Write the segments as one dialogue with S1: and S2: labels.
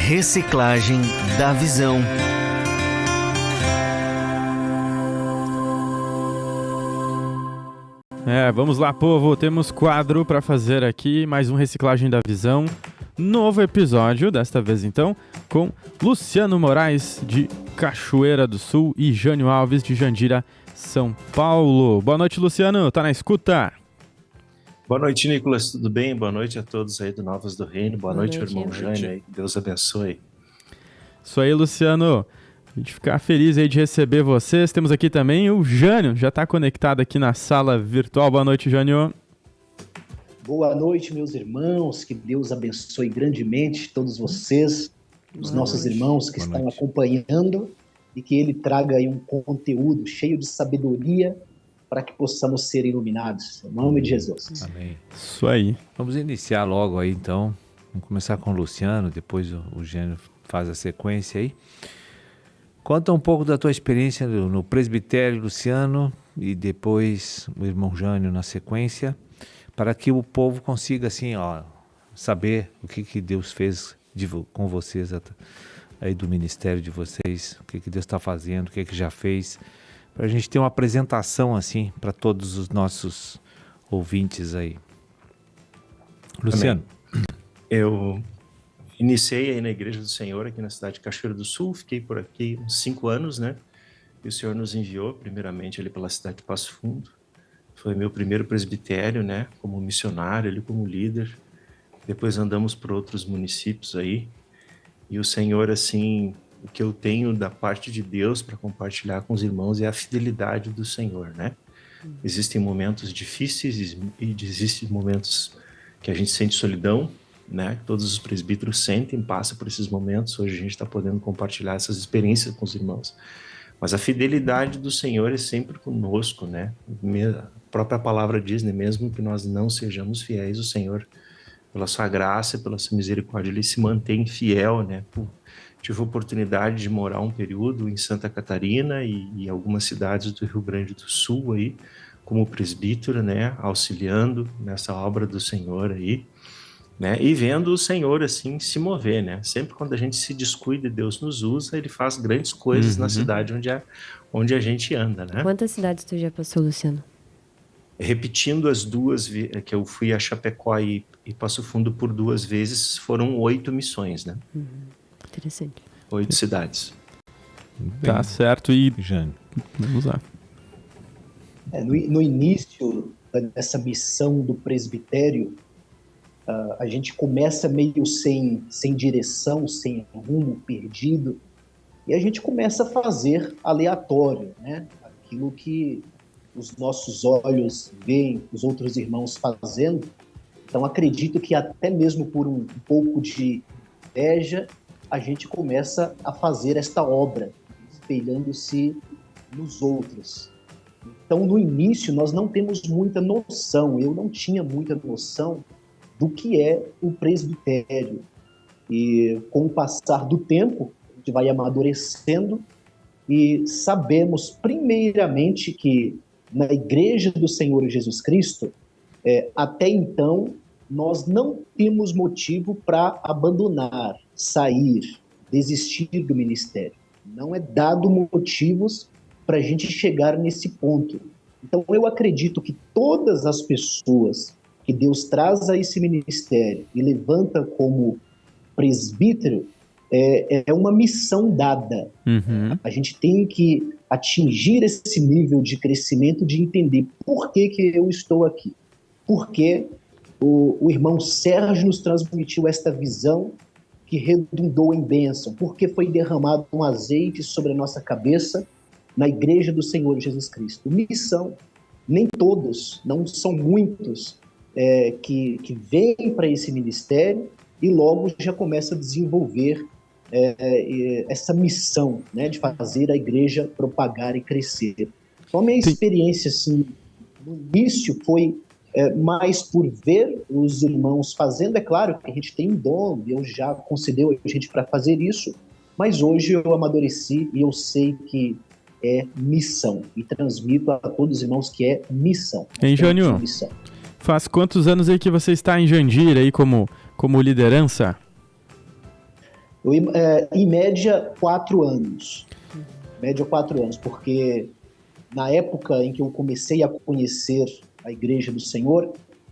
S1: Reciclagem da Visão.
S2: Vamos lá, povo. Temos quadro para fazer aqui, mais um Reciclagem da Visão. Novo episódio, desta vez então, com Luciano Moraes, de Cachoeira do Sul, e Jânio Alves, de Jandira, São Paulo. Boa noite, Luciano. Tá na escuta?
S3: Boa noite, Nicolas. Tudo bem? Boa noite a todos aí do Novas do Reino. Boa noite, irmão Jânio aí. Deus abençoe.
S2: Isso aí, Luciano. A gente fica feliz aí de receber vocês. Temos aqui também o Jânio, já está conectado aqui na sala virtual. Boa noite, Jânio.
S4: Boa noite, meus irmãos. Que Deus abençoe grandemente todos vocês, os nossos irmãos que estão acompanhando, e que Ele traga aí um conteúdo cheio de sabedoria para que possamos ser iluminados. Em nome de Jesus.
S5: Amém.
S2: Isso aí.
S5: Vamos iniciar logo aí, então. Vamos começar com o Luciano, depois o Jânio faz a sequência aí. Conta um pouco da tua experiência no presbitério, Luciano, e depois o irmão Jânio na sequência, para que o povo consiga, assim, saber o que Deus fez com vocês, aí do ministério de vocês, o que Deus está fazendo, o que já fez, para a gente ter uma apresentação, assim, para todos os nossos ouvintes aí. Luciano.
S3: Amém. Eu iniciei aí na Igreja do Senhor, aqui na cidade de Cachoeira do Sul, fiquei por aqui uns 5 anos, né? E o Senhor nos enviou, primeiramente, ali pela cidade de Passo Fundo. Foi meu primeiro presbitério, né? Como missionário, ali como líder. Depois andamos por outros municípios aí. E o Senhor, assim, o que eu tenho da parte de Deus para compartilhar com os irmãos é a fidelidade do Senhor, né? Existem momentos difíceis e existem momentos que a gente sente solidão, né? Todos os presbíteros sentem, passam por esses momentos. Hoje a gente está podendo compartilhar essas experiências com os irmãos. Mas a fidelidade do Senhor é sempre conosco, né? A própria palavra diz, né? Mesmo que nós não sejamos fiéis, o Senhor, pela sua graça, pela sua misericórdia, Ele se mantém fiel, né? Tive a oportunidade de morar um período em Santa Catarina e algumas cidades do Rio Grande do Sul aí, como presbítero, né? Auxiliando nessa obra do Senhor aí, né? E vendo o Senhor assim se mover, né? Sempre quando a gente se descuida e Deus nos usa, Ele faz grandes coisas na cidade onde a gente anda, né?
S6: Quantas cidades tu já passou, Luciano?
S3: Repetindo as duas que eu fui a Chapecó e Passo Fundo por 2 vezes, foram 8 missões, né?
S6: Interessante.
S3: 8 cidades.
S2: Tá certo. E
S5: Jânio,
S2: vamos lá.
S4: No início dessa missão do presbitério, a gente começa meio sem direção, sem rumo, perdido, e a gente começa a fazer aleatório, né? Aquilo que os nossos olhos veem os outros irmãos fazendo. Então acredito que até mesmo por um pouco de inveja, a gente começa a fazer esta obra, espelhando-se nos outros. Então no início nós não temos muita noção, eu não tinha muita noção do que é o presbitério. E com o passar do tempo, a gente vai amadurecendo e sabemos primeiramente que na Igreja do Senhor Jesus Cristo, até então, nós não temos motivo para abandonar, sair, desistir do ministério. Não é dado motivos para a gente chegar nesse ponto. Então eu acredito que todas as pessoas que Deus traz a esse ministério e levanta como presbítero, é uma missão dada. A gente tem que atingir esse nível de crescimento, de entender por que eu estou aqui. Porque o irmão Sérgio nos transmitiu esta visão que redundou em bênção, porque foi derramado um azeite sobre a nossa cabeça na Igreja do Senhor Jesus Cristo. Missão. Nem todos, não são muitos, que vêm para esse ministério e logo já começa a desenvolver essa missão, né, de fazer a igreja propagar e crescer. Então a minha experiência assim, no início foi mais por ver os irmãos fazendo. É claro que a gente tem um dom, Deus já concedeu a gente para fazer isso, mas hoje eu amadureci e eu sei que é missão, e transmito a todos os irmãos que é missão.
S2: Hein, Jânio? Faz quantos anos aí que você está em Jandira aí como liderança?
S4: Em média, 4 anos. Média, 4 anos, porque na época em que eu comecei a conhecer a Igreja do Senhor,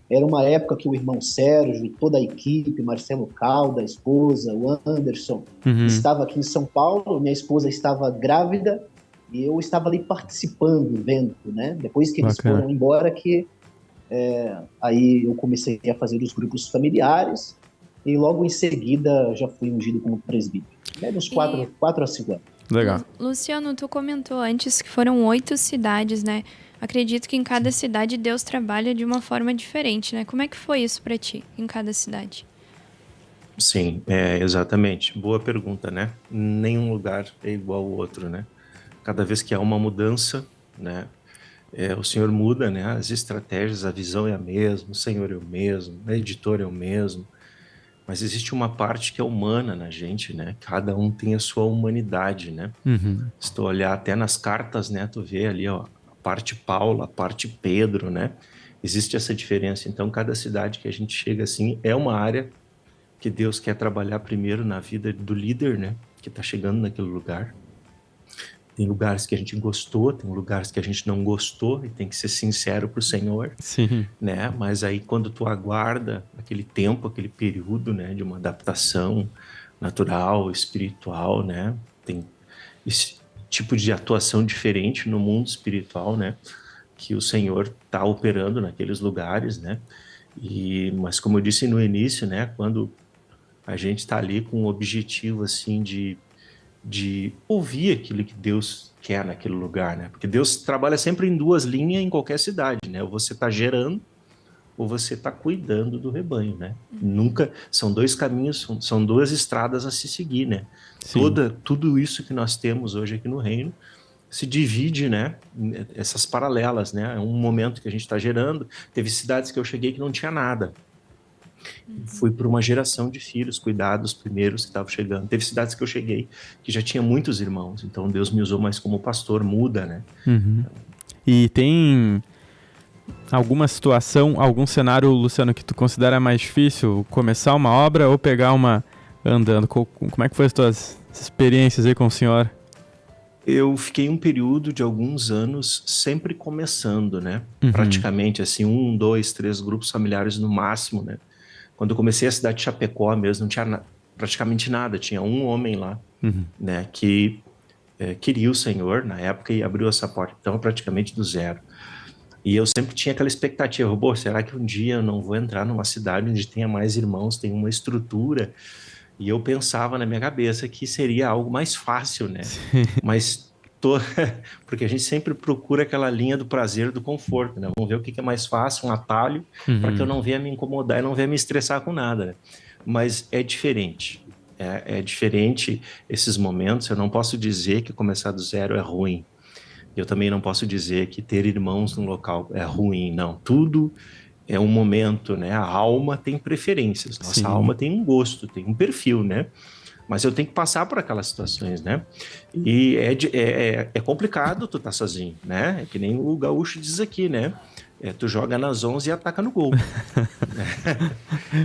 S4: era uma época que o irmão Sérgio e toda a equipe, Marcelo Calda, a esposa, o Anderson, estava aqui em São Paulo, minha esposa estava grávida e eu estava ali participando, vendo, né? Depois que eles foram embora, aí eu comecei a fazer os grupos familiares e logo em seguida já fui ungido como presbítero. Uns 4 a 5 anos.
S2: Legal.
S7: Luciano, tu comentou antes que foram 8 cidades, né? Acredito que em cada cidade Deus trabalha de uma forma diferente, né? Como é que foi isso para ti, em cada cidade?
S3: Sim, exatamente. Boa pergunta, né? Nenhum lugar é igual ao outro, né? Cada vez que há uma mudança, né? O Senhor muda, né? As estratégias, a visão é a mesma, o Senhor é o mesmo, o editor é o mesmo. Mas existe uma parte que é humana na gente, né? Cada um tem a sua humanidade, né? Se tu olhar até nas cartas, né? Tu vê ali, ó, a parte Paulo, a parte Pedro, né? Existe essa diferença. Então, cada cidade que a gente chega assim é uma área que Deus quer trabalhar primeiro na vida do líder, né? Que tá chegando naquele lugar. Tem lugares que a gente gostou, tem lugares que a gente não gostou e tem que ser sincero pro Senhor.
S2: Sim.
S3: Né? Mas aí quando tu aguarda aquele tempo, aquele período, né, de uma adaptação natural, espiritual, né? Tem esse tipo de atuação diferente no mundo espiritual, né? Que o Senhor tá operando naqueles lugares, né? Mas como eu disse no início, né? Quando a gente está ali com um objetivo assim de ouvir aquilo que Deus quer naquele lugar, né? Porque Deus trabalha sempre em 2 linhas em qualquer cidade, né? Ou você está gerando, ou você está cuidando do rebanho, né? Nunca, são 2 caminhos, são 2 estradas a se seguir, né? Tudo isso que nós temos hoje aqui no reino se divide, né? Essas paralelas, né? É um momento que a gente está gerando. Teve cidades que eu cheguei que não tinha nada. Fui por uma geração de filhos, cuidados primeiros que estavam chegando. Teve cidades que eu cheguei que já tinha muitos irmãos, então Deus me usou mais como pastor, muda, né?
S2: E tem alguma situação, algum cenário, Luciano, que tu considera mais difícil começar uma obra ou pegar uma andando? Como é que foi as tuas experiências aí com o senhor?
S3: Eu fiquei um período de alguns anos sempre começando, né? Praticamente assim, 1, 2, 3 grupos familiares no máximo, né? Quando eu comecei a cidade de Chapecó mesmo, não tinha praticamente nada. Tinha um homem lá, né, que queria o Senhor na época e abriu essa porta. Então, praticamente do zero. E eu sempre tinha aquela expectativa, será que um dia eu não vou entrar numa cidade onde tenha mais irmãos, tem uma estrutura? E eu pensava na minha cabeça que seria algo mais fácil, né? Mas porque a gente sempre procura aquela linha do prazer, do conforto, né? Vamos ver o que é mais fácil, um atalho, para que eu não venha me incomodar e não venha me estressar com nada, né? Mas é diferente. É diferente esses momentos. Eu não posso dizer que começar do zero é ruim. Eu também não posso dizer que ter irmãos no local é ruim, não. Tudo é um momento, né? A alma tem preferências. Nossa alma tem um gosto, tem um perfil, né? Mas eu tenho que passar por aquelas situações, né? E é complicado tu tá sozinho, né? É que nem o gaúcho diz aqui, né? Tu joga nas 11 e ataca no gol.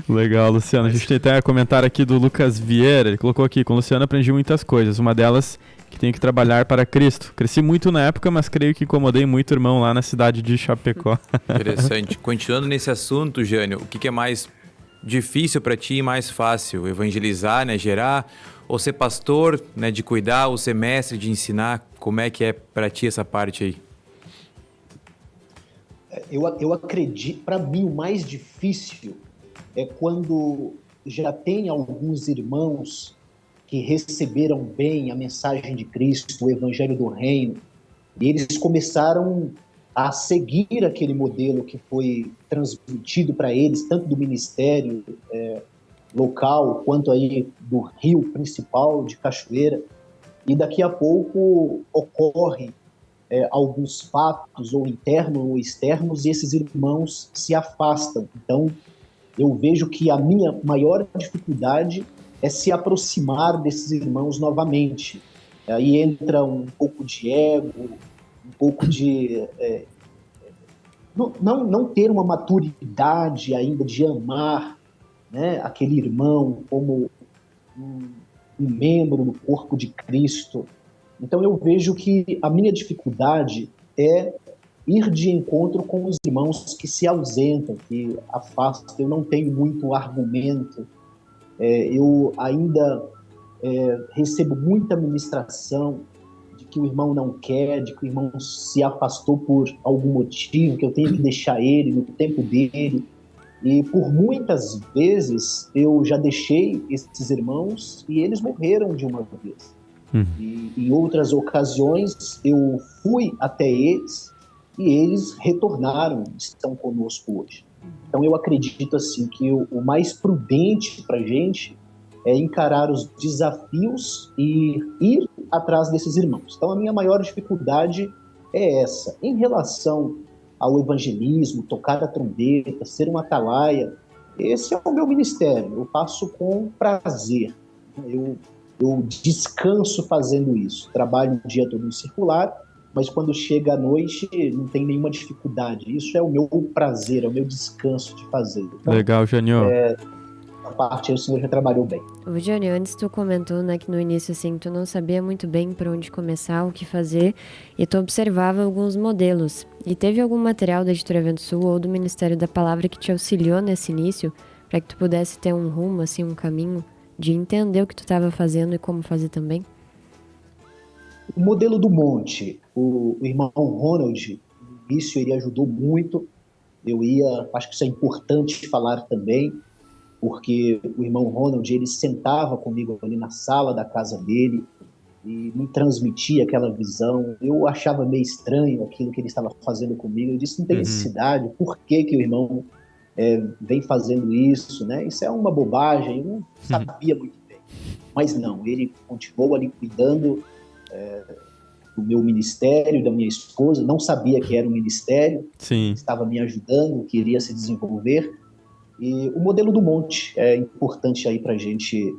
S2: Legal, Luciano. A gente tem até comentário aqui do Lucas Vieira. Ele colocou aqui: com o Luciano aprendi muitas coisas. Uma delas, que tenho que trabalhar para Cristo. Cresci muito na época, mas creio que incomodei muito o irmão lá na cidade de Chapecó.
S8: Interessante. Continuando nesse assunto, Jânio, o que é mais difícil para ti e mais fácil? Evangelizar, né, gerar, ou ser pastor, né, de cuidar, ou ser mestre de ensinar? Como é que é para ti essa parte aí?
S4: Eu acredito, para mim o mais difícil é quando já tem alguns irmãos que receberam bem a mensagem de Cristo, o Evangelho do Reino, e eles começaram a seguir aquele modelo que foi transmitido para eles, tanto do ministério local, quanto aí do rio principal de Cachoeira, e daqui a pouco ocorre alguns fatos, ou internos ou externos, e esses irmãos se afastam. Então, eu vejo que a minha maior dificuldade é se aproximar desses irmãos novamente. Aí entra um pouco de ego, um pouco de... não ter uma maturidade ainda de amar, né, aquele irmão como um membro do corpo de Cristo. Então eu vejo que a minha dificuldade é ir de encontro com os irmãos que se ausentam, que afastam. Eu não tenho muito argumento. Eu ainda recebo muita ministração de que o irmão não quer, de que o irmão se afastou por algum motivo, que eu tenho que deixar ele no tempo dele. E por muitas vezes eu já deixei esses irmãos e eles morreram de uma vez. E em outras ocasiões eu fui até eles e eles retornaram, estão conosco hoje. Então eu acredito assim que o mais prudente para a gente é encarar os desafios e ir atrás desses irmãos. Então a minha maior dificuldade é essa. Em relação ao evangelismo, tocar a trombeta, ser um atalaia, esse é o meu ministério, eu faço com prazer. Eu descanso fazendo isso, trabalho o dia todo no circular, mas quando chega a noite não tem nenhuma dificuldade. Isso é o meu prazer, é o meu descanso de fazer. Então,
S2: Legal, Jânio.
S4: a parte aí o senhor já trabalhou bem.
S6: Ô, Johnny, antes tu comentou, né, que no início, assim, tu não sabia muito bem por onde começar, o que fazer, e tu observava alguns modelos. E teve algum material da Editora Vento Sul ou do Ministério da Palavra que te auxiliou nesse início, para que tu pudesse ter um rumo, assim, um caminho de entender o que tu estava fazendo e como fazer também?
S4: O modelo do monte, o irmão Ronald, no início ele ajudou muito. Acho que isso é importante falar também, porque o irmão Ronald, ele sentava comigo ali na sala da casa dele e me transmitia aquela visão. Eu achava meio estranho aquilo que ele estava fazendo comigo. Eu disse, não tem necessidade, por que o irmão vem fazendo isso, né? Isso é uma bobagem, eu não sabia muito bem. Mas não, ele continuou ali cuidando do meu ministério, da minha esposa, não sabia que era um ministério,
S2: Sim.
S4: Estava me ajudando, queria se desenvolver. E o modelo do monte é importante aí pra gente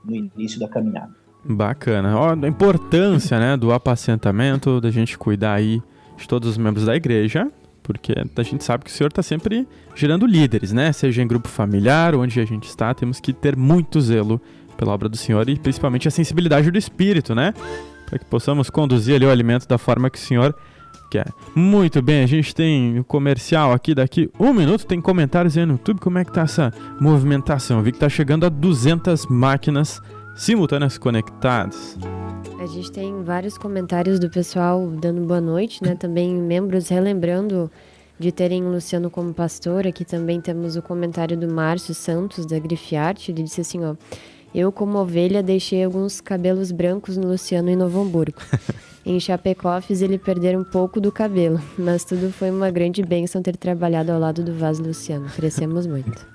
S4: no início da caminhada.
S2: Bacana. Ó, a importância, né, do apacentamento, da gente cuidar aí de todos os membros da igreja, porque a gente sabe que o Senhor está sempre gerando líderes, né? Seja em grupo familiar, onde a gente está, temos que ter muito zelo pela obra do Senhor e principalmente a sensibilidade do Espírito, né? Para que possamos conduzir ali o alimento da forma que o Senhor quer. Muito bem, a gente tem o comercial aqui, daqui 1 minuto, tem comentários aí no YouTube, como é que tá essa movimentação? Eu vi que tá chegando a 200 máquinas simultâneas conectadas.
S6: A gente tem vários comentários do pessoal dando boa noite, né? Também membros relembrando de terem o Luciano como pastor. Aqui também temos o comentário do Márcio Santos, da Grifiarte. Ele disse assim, ó: eu, como ovelha, deixei alguns cabelos brancos no Luciano em Novo Hamburgo. Em Chapecó fiz ele perder um pouco do cabelo, mas tudo foi uma grande bênção ter trabalhado ao lado do Vaso Luciano. Crescemos muito.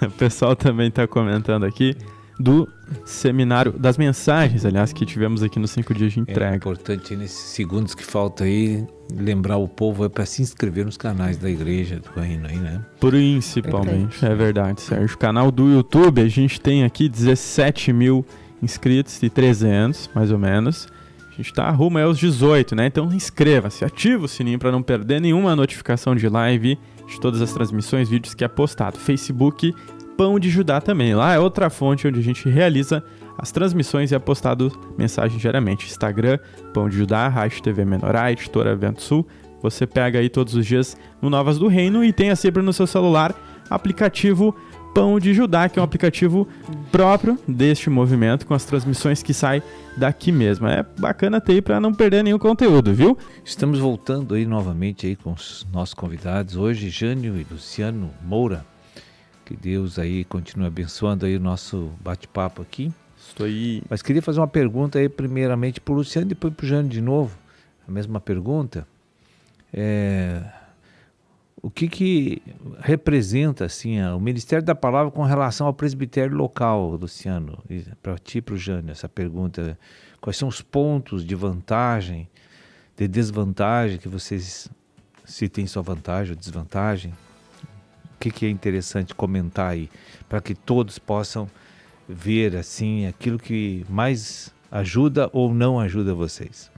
S2: O pessoal também está comentando aqui do seminário, das mensagens, aliás, que tivemos aqui nos 5 dias de entrega.
S5: É importante, nesses segundos que faltam aí, lembrar o povo para se inscrever nos canais da igreja do Reino aí, né?
S2: Principalmente, é verdade, Sérgio. O canal do YouTube, a gente tem aqui 17 mil inscritos e 300, mais ou menos. A gente tá rumo aos 18, né? Então inscreva-se, ativa o sininho para não perder nenhuma notificação de live, de todas as transmissões, vídeos que é postado. Facebook, Pão de Judá também. Lá é outra fonte onde a gente realiza as transmissões e é postado mensagem diariamente. Instagram, Pão de Judá, Rádio TV Menorá, Editora Vento Sul. Você pega aí todos os dias no Novas do Reino e tenha sempre no seu celular aplicativo Pão de Judá, que é um aplicativo próprio deste movimento, com as transmissões que saem daqui mesmo. É bacana ter aí para não perder nenhum conteúdo, viu?
S5: Estamos voltando aí novamente aí com os nossos convidados. Hoje, Jânio e Luciano Moura. Que Deus aí continue abençoando aí o nosso bate-papo aqui.
S2: Estou aí.
S5: Mas queria fazer uma pergunta aí primeiramente para o Luciano e depois para o Jânio de novo. A mesma pergunta. O que representa assim, o Ministério da Palavra com relação ao presbitério local, Luciano? Para ti e para o Jânio, essa pergunta. Quais são os pontos de vantagem, de desvantagem que vocês, se tem só vantagem ou desvantagem? O que é interessante comentar aí, para que todos possam ver assim aquilo que mais ajuda ou não ajuda vocês?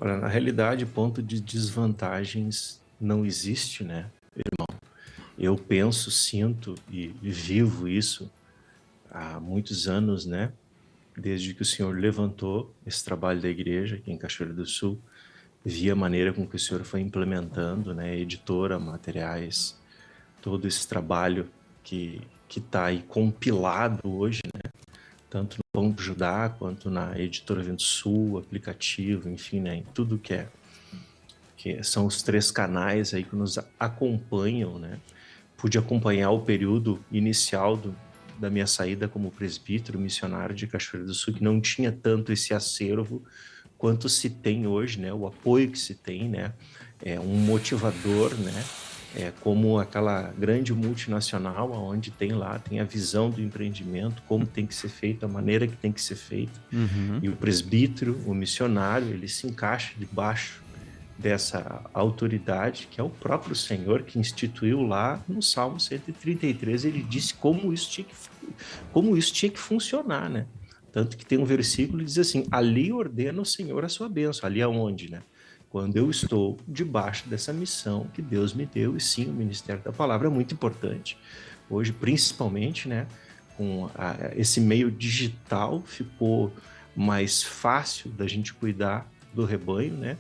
S3: Olha, na realidade, ponto de desvantagens não existe, né, irmão? Eu penso, sinto e vivo isso há muitos anos, né? Desde que o Senhor levantou esse trabalho da igreja aqui em Cachoeira do Sul, vi a maneira com que o Senhor foi implementando, né? Editora, materiais, todo esse trabalho que está aí compilado hoje, né? Tanto no Pão de Judá, quanto na Editora Vento Sul, aplicativo, enfim, né? Em tudo que são os 3 canais aí que nos acompanham, né? Pude acompanhar o período inicial da minha saída como presbítero missionário de Cachoeira do Sul, que não tinha tanto esse acervo quanto se tem hoje, né? O apoio que se tem, né? É um motivador, né? É como aquela grande multinacional, onde tem a visão do empreendimento, como tem que ser feito, a maneira que tem que ser feito. E o presbítero, o missionário, ele se encaixa debaixo dessa autoridade, que é o próprio Senhor que instituiu lá no Salmo 133, ele disse como isso tinha que funcionar, né? Tanto que tem um versículo que diz assim, ali ordena o Senhor a sua bênção, ali aonde, né? Quando eu estou debaixo dessa missão que Deus me deu, e sim, o ministério da palavra é muito importante. Hoje, principalmente, né, com esse meio digital, ficou mais fácil da gente cuidar do rebanho, né?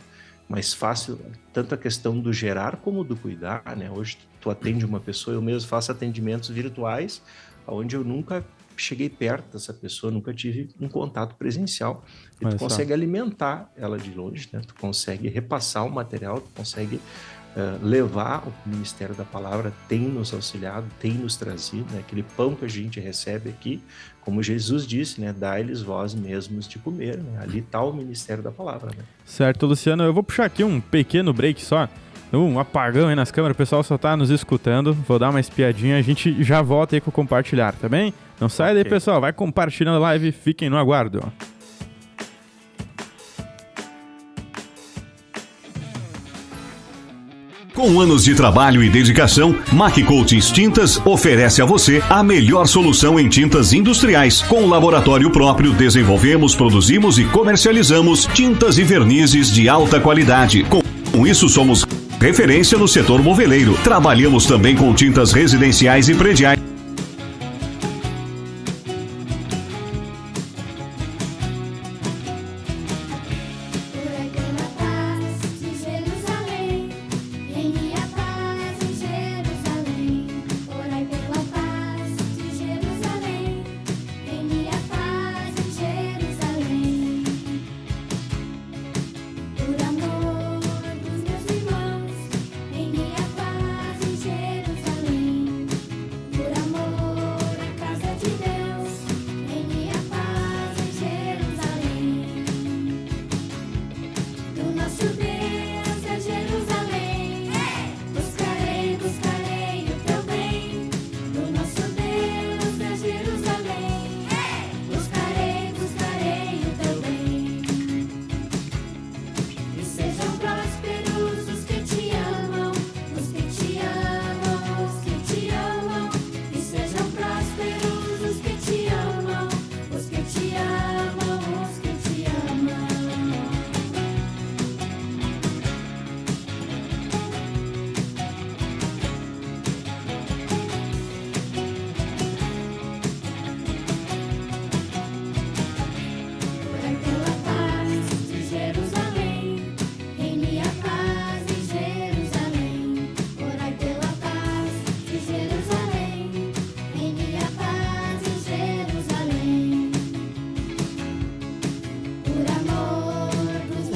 S3: Mais fácil, tanto a questão do gerar como do cuidar, né? Hoje tu atende uma pessoa, eu mesmo faço atendimentos virtuais, onde eu nunca cheguei perto dessa pessoa, nunca tive um contato presencial. E tu consegue alimentar ela de longe, né? Tu consegue repassar o material, tu consegue levar o Ministério da Palavra, tem nos auxiliado, tem nos trazido, né? Aquele pão que a gente recebe aqui, como Jesus disse, né? Dai-lhes vós mesmos de comer, né? Ali está o Ministério da Palavra, né?
S2: Certo, Luciano, eu vou puxar aqui um pequeno break só, um apagão aí nas câmeras, o pessoal só tá nos escutando, vou dar uma espiadinha, a gente já volta aí com o compartilhar, tá bem? Não sai daí, pessoal, vai compartilhando a live, fiquem no aguardo.
S9: Com anos de trabalho e dedicação, Mac Coatings Tintas oferece a você a melhor solução em tintas industriais. Com laboratório próprio, desenvolvemos, produzimos e comercializamos tintas e vernizes de alta qualidade. Com isso, somos referência no setor moveleiro. Trabalhamos também com tintas residenciais e prediais.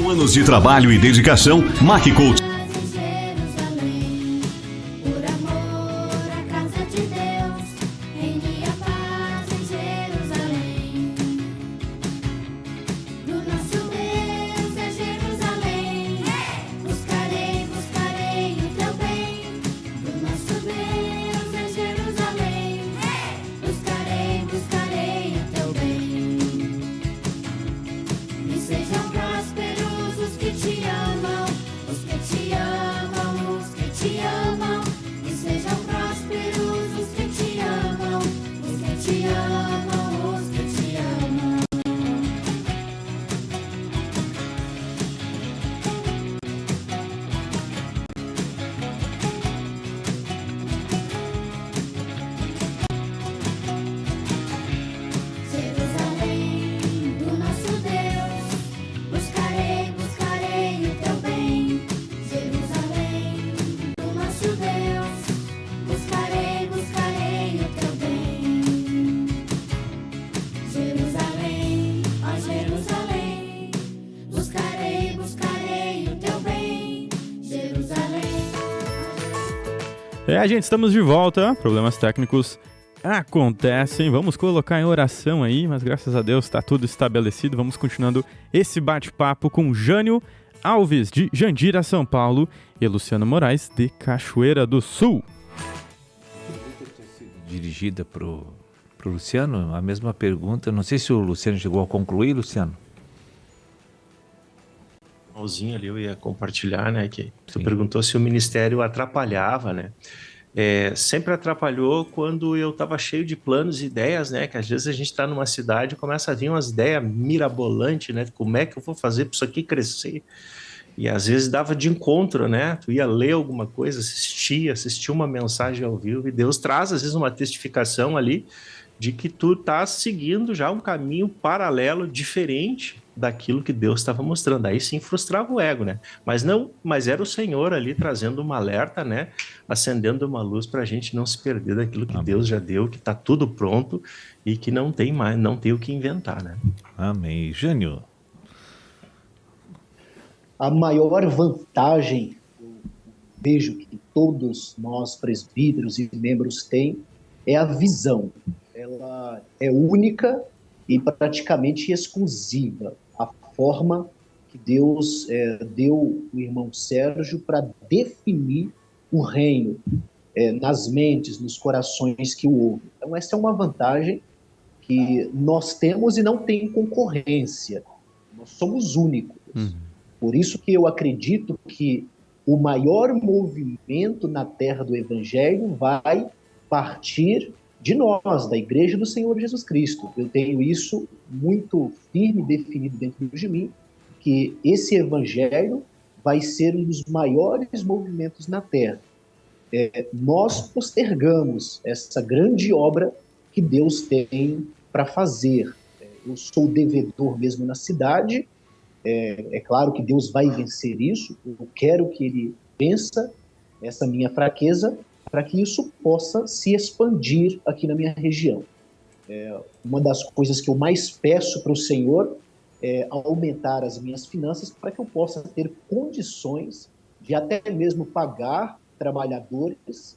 S9: Anos de trabalho e dedicação, Mac Coatings.
S10: Sejam prósperos os que te amam, os que te
S2: Gente, estamos de volta. Problemas técnicos acontecem. Vamos colocar em oração aí, mas graças a Deus está tudo estabelecido. Vamos continuando esse bate-papo com Jânio Alves, de Jandira, São Paulo, e Luciano Moraes, de Cachoeira do Sul.
S5: Dirigida pro Luciano, a mesma pergunta. Não sei se o Luciano chegou a concluir, Luciano.
S3: Ali eu ia compartilhar, né, que tu
S5: Sim.
S3: perguntou se o ministério atrapalhava, né? Sempre atrapalhou quando eu estava cheio de planos e ideias, né? Que às vezes a gente está numa cidade e começa a vir umas ideias mirabolantes, né? Como é que eu vou fazer para isso aqui crescer? E às vezes dava de encontro, né? Tu ia ler alguma coisa, assistir uma mensagem ao vivo, e Deus traz às vezes uma testificação ali de que tu tá seguindo já um caminho paralelo, diferente daquilo que Deus estava mostrando. Aí sim frustrava o ego, né? Mas era o Senhor ali trazendo uma alerta, né? Acendendo uma luz para a gente não se perder daquilo que Deus já deu, que tá tudo pronto e que não tem o que inventar, né?
S5: Amém. Jânio.
S4: A maior vantagem, eu vejo que todos nós presbíteros e membros têm, é a visão. Ela é única e praticamente exclusiva. A forma que Deus deu o irmão Sérgio para definir o reino nas mentes, nos corações que o ouvem. Então, essa é uma vantagem que nós temos e não tem concorrência. Nós somos únicos. Por isso que eu acredito que o maior movimento na terra do Evangelho vai partir de nós, da Igreja do Senhor Jesus Cristo. Eu tenho isso muito firme definido dentro de mim, que esse Evangelho vai ser um dos maiores movimentos na terra. Nós postergamos essa grande obra que Deus tem para fazer. Eu sou devedor mesmo na cidade. É claro que Deus vai vencer isso. Eu quero que Ele vença essa minha fraqueza, para que isso possa se expandir aqui na minha região. Uma das coisas que eu mais peço para o Senhor é aumentar as minhas finanças para que eu possa ter condições de até mesmo pagar trabalhadores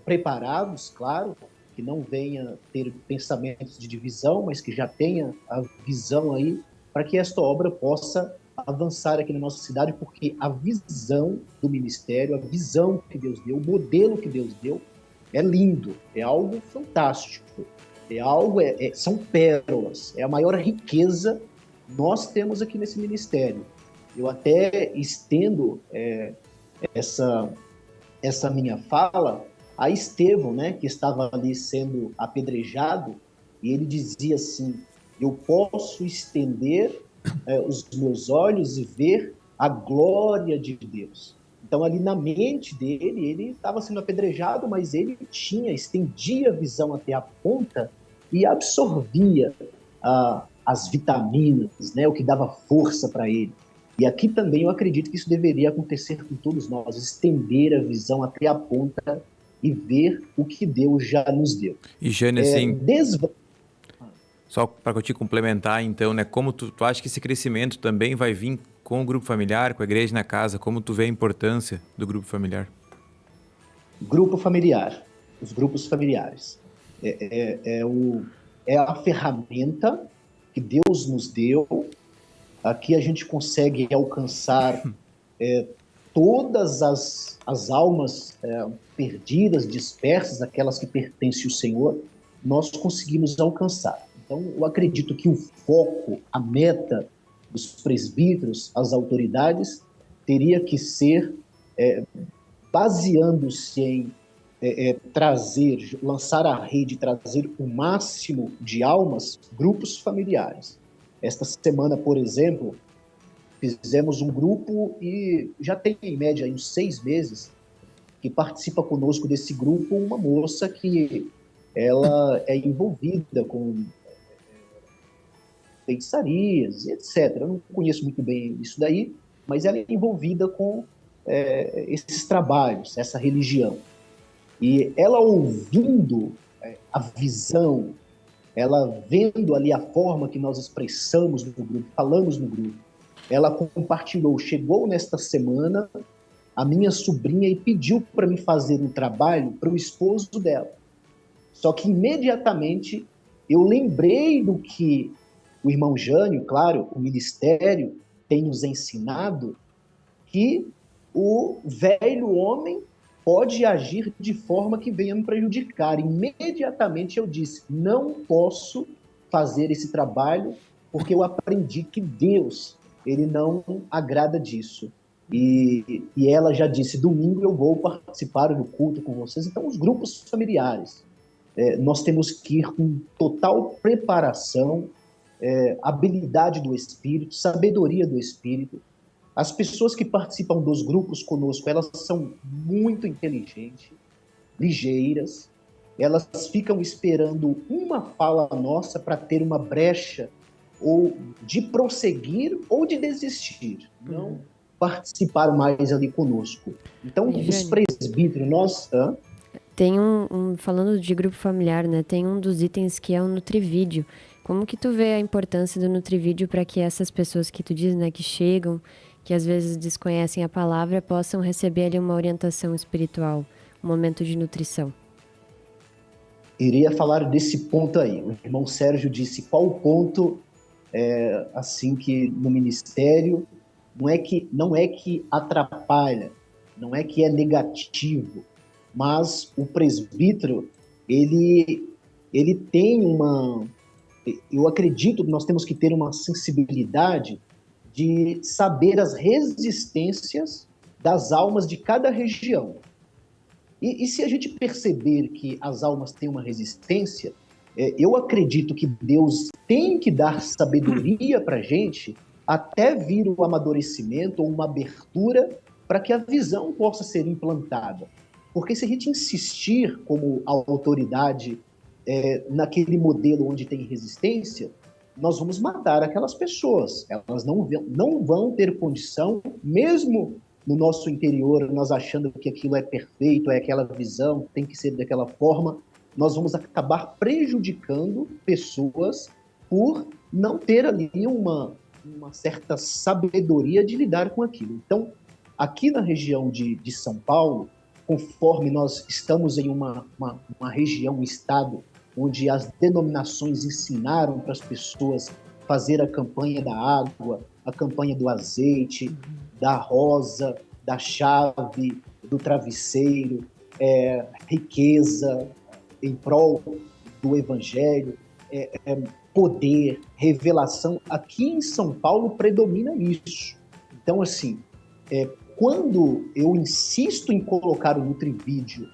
S4: preparados, claro, que não venha ter pensamentos de divisão, mas que já tenha a visão aí para que esta obra possa avançar aqui na nossa cidade, porque a visão do ministério, a visão que Deus deu, o modelo que Deus deu, é lindo, é algo fantástico, são pérolas, é a maior riqueza que nós temos aqui nesse ministério. Eu até estendo essa minha fala a Estevão, né, que estava ali sendo apedrejado, e ele dizia assim: eu posso estender os meus olhos e ver a glória de Deus. Então, ali na mente dele, ele estava sendo apedrejado, mas ele estendia a visão até a ponta e absorvia as vitaminas, né, o que dava força para ele. E aqui também eu acredito que isso deveria acontecer com todos nós, estender a visão até a ponta e ver o que Deus já nos deu.
S8: E Jânio, assim... Só para eu te complementar, então, né? Como tu acha que esse crescimento também vai vir com o grupo familiar, com a igreja na casa? Como tu vê a importância do grupo familiar?
S4: Grupo familiar, os grupos familiares. É a ferramenta que Deus nos deu. Aqui a gente consegue alcançar todas as almas perdidas, dispersas, aquelas que pertencem ao Senhor, nós conseguimos alcançar. Então, eu acredito que o foco, a meta dos presbíteros, as autoridades, teria que ser baseando-se em lançar a rede, trazer o máximo de almas, grupos familiares. Esta semana, por exemplo, fizemos um grupo e já tem em média uns 6 meses que participa conosco desse grupo uma moça que ela é envolvida com feitiçarias, etc. Eu não conheço muito bem isso daí, mas ela é envolvida com esses trabalhos, essa religião. E ela ouvindo a visão, ela vendo ali a forma que nós expressamos no grupo, falamos no grupo, ela compartilhou, chegou nesta semana a minha sobrinha e pediu para me fazer um trabalho para o esposo dela. Só que imediatamente eu lembrei do que o irmão Jânio, claro, o ministério tem nos ensinado, que o velho homem pode agir de forma que venha me prejudicar. Imediatamente eu disse, não posso fazer esse trabalho, porque eu aprendi que Deus, ele não agrada disso. E ela já disse, domingo eu vou participar do culto com vocês. Então, os grupos familiares, nós temos que ir com total preparação, habilidade do Espírito, sabedoria do Espírito. As pessoas que participam dos grupos conosco, elas são muito inteligentes, ligeiras, elas ficam esperando uma fala nossa para ter uma brecha ou de prosseguir ou de desistir, não participaram mais ali conosco. Então, os presbíteros, nós...
S6: Tem falando de grupo familiar, né? Tem um dos itens que é o Nutrivídeo. Como que tu vê a importância do Nutrivídeo para que essas pessoas que tu diz, né, que chegam, que às vezes desconhecem a palavra, possam receber ali uma orientação espiritual, um momento de nutrição?
S4: Iria falar desse ponto aí. O irmão Sérgio disse qual o ponto, assim, que no ministério não é que atrapalha, não é que é negativo, mas o presbítero, ele tem uma... Eu acredito que nós temos que ter uma sensibilidade de saber as resistências das almas de cada região. E se a gente perceber que as almas têm uma resistência, eu acredito que Deus tem que dar sabedoria para a gente até vir o amadurecimento ou uma abertura para que a visão possa ser implantada. Porque se a gente insistir como autoridade naquele modelo onde tem resistência, nós vamos matar aquelas pessoas. Elas não vão ter condição, mesmo no nosso interior, nós achando que aquilo é perfeito, é aquela visão, tem que ser daquela forma, nós vamos acabar prejudicando pessoas por não ter ali uma certa sabedoria de lidar com aquilo. Então, aqui na região de São Paulo, conforme nós estamos em uma região, um estado, onde as denominações ensinaram para as pessoas fazer a campanha da água, a campanha do azeite, da rosa, da chave, do travesseiro, riqueza em prol do evangelho, poder, revelação. Aqui em São Paulo predomina isso. Então, assim, quando eu insisto em colocar o Nutrivídeo,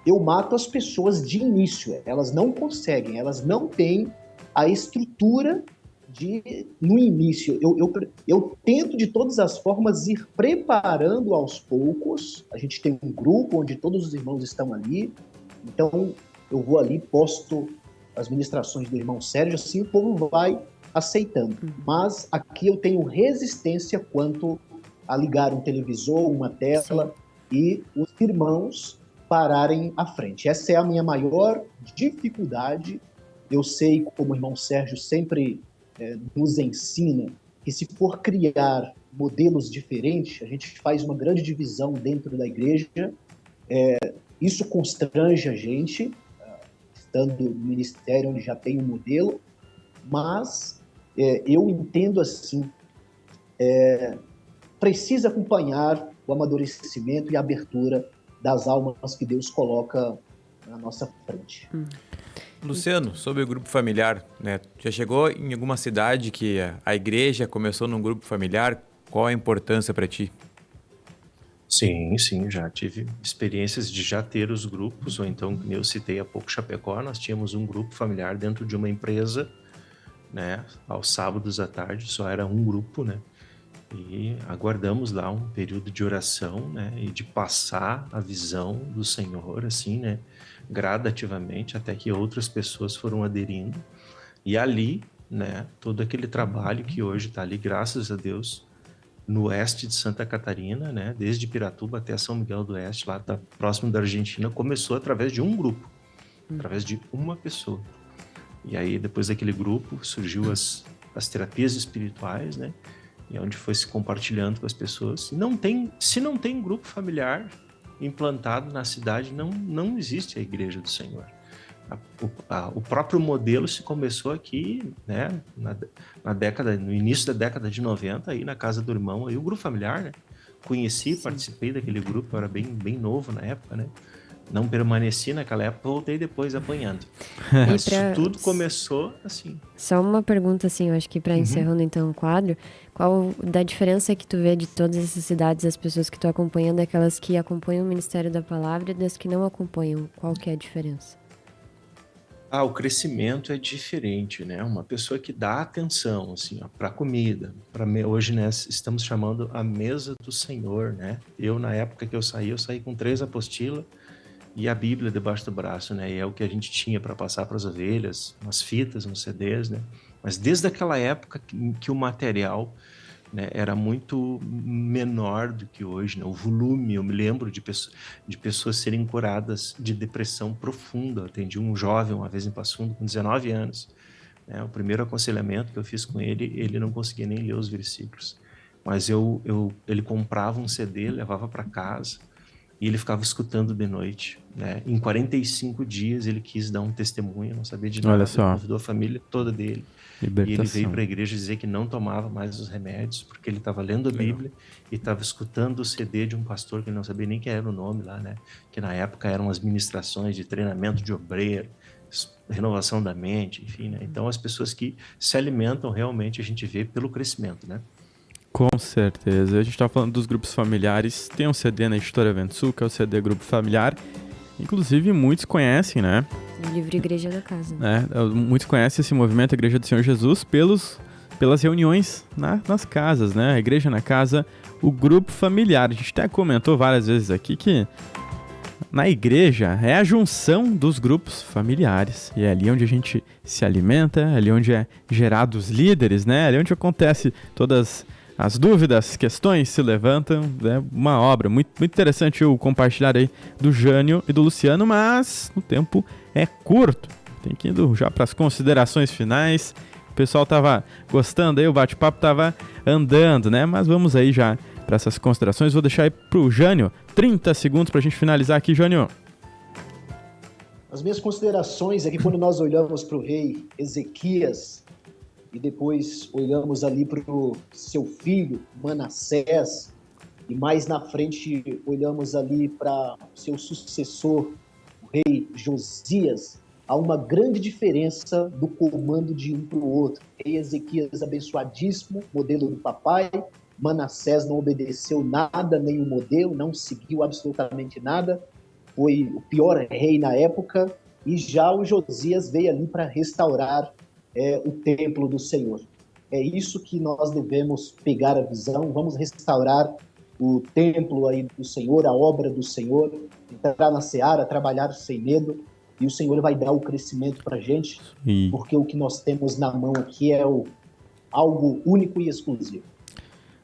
S4: eu mato as pessoas de início. Elas não conseguem, elas não têm a estrutura no início. Eu tento, de todas as formas, ir preparando aos poucos. A gente tem um grupo onde todos os irmãos estão ali. Então, eu vou ali, posto as ministrações do irmão Sérgio, assim o povo vai aceitando. Mas aqui eu tenho resistência quanto a ligar um televisor, uma tela, e os irmãos pararem à frente. Essa é a minha maior dificuldade. Eu sei, como o irmão Sérgio sempre nos ensina, que se for criar modelos diferentes, a gente faz uma grande divisão dentro da igreja. Isso constrange a gente, estando no ministério onde já tem um modelo, mas eu entendo assim, precisa acompanhar o amadurecimento e a abertura das almas que Deus coloca na nossa frente.
S8: Luciano, sobre o grupo familiar, né? Já chegou em alguma cidade que a igreja começou num grupo familiar? Qual a importância para ti?
S3: Sim, já tive experiências de já ter os grupos, ou então, como eu citei há pouco, Chapecó, nós tínhamos um grupo familiar dentro de uma empresa, né? Aos sábados à tarde só era um grupo, né? E aguardamos lá um período de oração, né? E de passar a visão do Senhor, assim, né? Gradativamente, até que outras pessoas foram aderindo. E ali, né? Todo aquele trabalho que hoje está ali, graças a Deus, no oeste de Santa Catarina, né? Desde Piratuba até São Miguel do Oeste, lá tá próximo da Argentina, começou através de um grupo, através de uma pessoa. E aí, depois daquele grupo, surgiu as terapias espirituais, né? e onde foi se compartilhando com as pessoas. Se não tem grupo familiar implantado na cidade, não existe a Igreja do Senhor. O próprio modelo se começou aqui, né, no início da década de 90, aí na casa do irmão, aí o grupo familiar, né? Conheci, participei daquele grupo, eu era bem novo na época, né? Não permaneci naquela época, voltei depois apanhando. Mas tudo começou assim.
S6: Só uma pergunta, assim, eu acho que para encerrando então o quadro, qual da diferença que tu vê de todas essas cidades, as pessoas que tu acompanhando, aquelas que acompanham o Ministério da Palavra e das que não acompanham, qual que é a diferença?
S3: O crescimento é diferente, né? Uma pessoa que dá atenção, assim, para comida. Hoje, né, estamos chamando a mesa do Senhor, né? Na época que eu saí com 3 apostilas e a Bíblia debaixo do braço, né? E é o que a gente tinha para passar para as ovelhas, umas fitas, uns CDs, né? Mas desde aquela época que o material, né, era muito menor do que hoje, né? O volume, eu me lembro de pessoas serem curadas de depressão profunda. Eu atendi um jovem uma vez em Passo Fundo com 19 anos, né? O primeiro aconselhamento que eu fiz com ele não conseguia nem ler os versículos, mas ele comprava um CD, levava para casa e ele ficava escutando de noite, né? Em 45 dias ele quis dar um testemunho, não sabia de nada.
S2: Olha só.
S3: Convidou a família toda dele.
S2: Libertação.
S3: E ele veio para a igreja dizer que não tomava mais os remédios, porque ele estava lendo a Bíblia e estava escutando o CD de um pastor que ele não sabia nem que era o nome lá, né? Que na época eram as ministrações de treinamento de obreiro, renovação da mente, enfim, né? Então as pessoas que se alimentam realmente a gente vê pelo crescimento, né?
S2: Com certeza. A gente está falando dos grupos familiares. Tem um CD na Editora Vento Sul, que é o CD Grupo Familiar. Inclusive, muitos conhecem, né?
S6: O livro Igreja na Casa. Né?
S2: Muitos conhecem esse movimento, a Igreja do Senhor Jesus, pelas reuniões nas casas, né? A Igreja na Casa, o grupo familiar. A gente até comentou várias vezes aqui que na igreja é a junção dos grupos familiares. E é ali onde a gente se alimenta, é ali onde é gerado os líderes, né? É ali onde acontece todas as dúvidas, questões se levantam. É uma obra muito, muito interessante o compartilhar aí do Jânio e do Luciano, mas o tempo é curto. Tem que ir já para as considerações finais. O pessoal tava gostando aí, o bate-papo tava andando, né? Mas vamos aí já para essas considerações. Vou deixar aí pro Jânio 30 segundos para a gente finalizar aqui, Jânio.
S4: As minhas considerações é que quando nós olhamos para o rei Ezequias e depois olhamos ali para o seu filho Manassés e mais na frente olhamos ali para o seu sucessor, o rei Josias, há uma grande diferença do comando de um para o outro. Rei Ezequias abençoadíssimo, modelo do papai. Manassés não obedeceu nada, nem o modelo, não seguiu absolutamente nada. Foi o pior rei na época. E já o Josias veio ali para restaurar o templo do Senhor. É isso que nós devemos pegar a visão. Vamos restaurar o templo aí do Senhor, a obra do Senhor, entrar na seara, trabalhar sem medo. E o Senhor vai dar o crescimento para a gente, porque o que nós temos na mão aqui é algo único e exclusivo.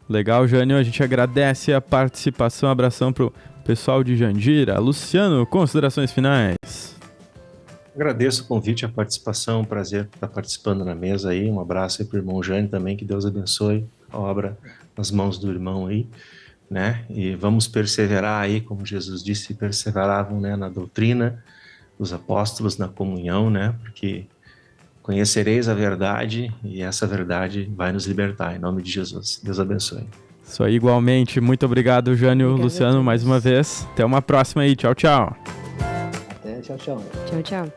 S2: Legal, Jânio. A gente agradece a participação. Abração pro pessoal de Jandira. Luciano, considerações finais.
S3: Agradeço o convite, a participação. Um prazer estar participando na mesa aí. Um abraço aí pro irmão Jânio também. Que Deus abençoe a obra nas mãos do irmão aí, né? E vamos perseverar aí, como Jesus disse, perseveravam, né, na doutrina dos apóstolos, na comunhão, né? Porque conhecereis a verdade e essa verdade vai nos libertar, em nome de Jesus. Deus abençoe.
S2: Isso aí, igualmente. Muito obrigado, Jânio, Luciano, mais uma vez. Até uma próxima aí. Tchau, tchau.
S4: Até, tchau, tchau.
S6: Tchau, tchau.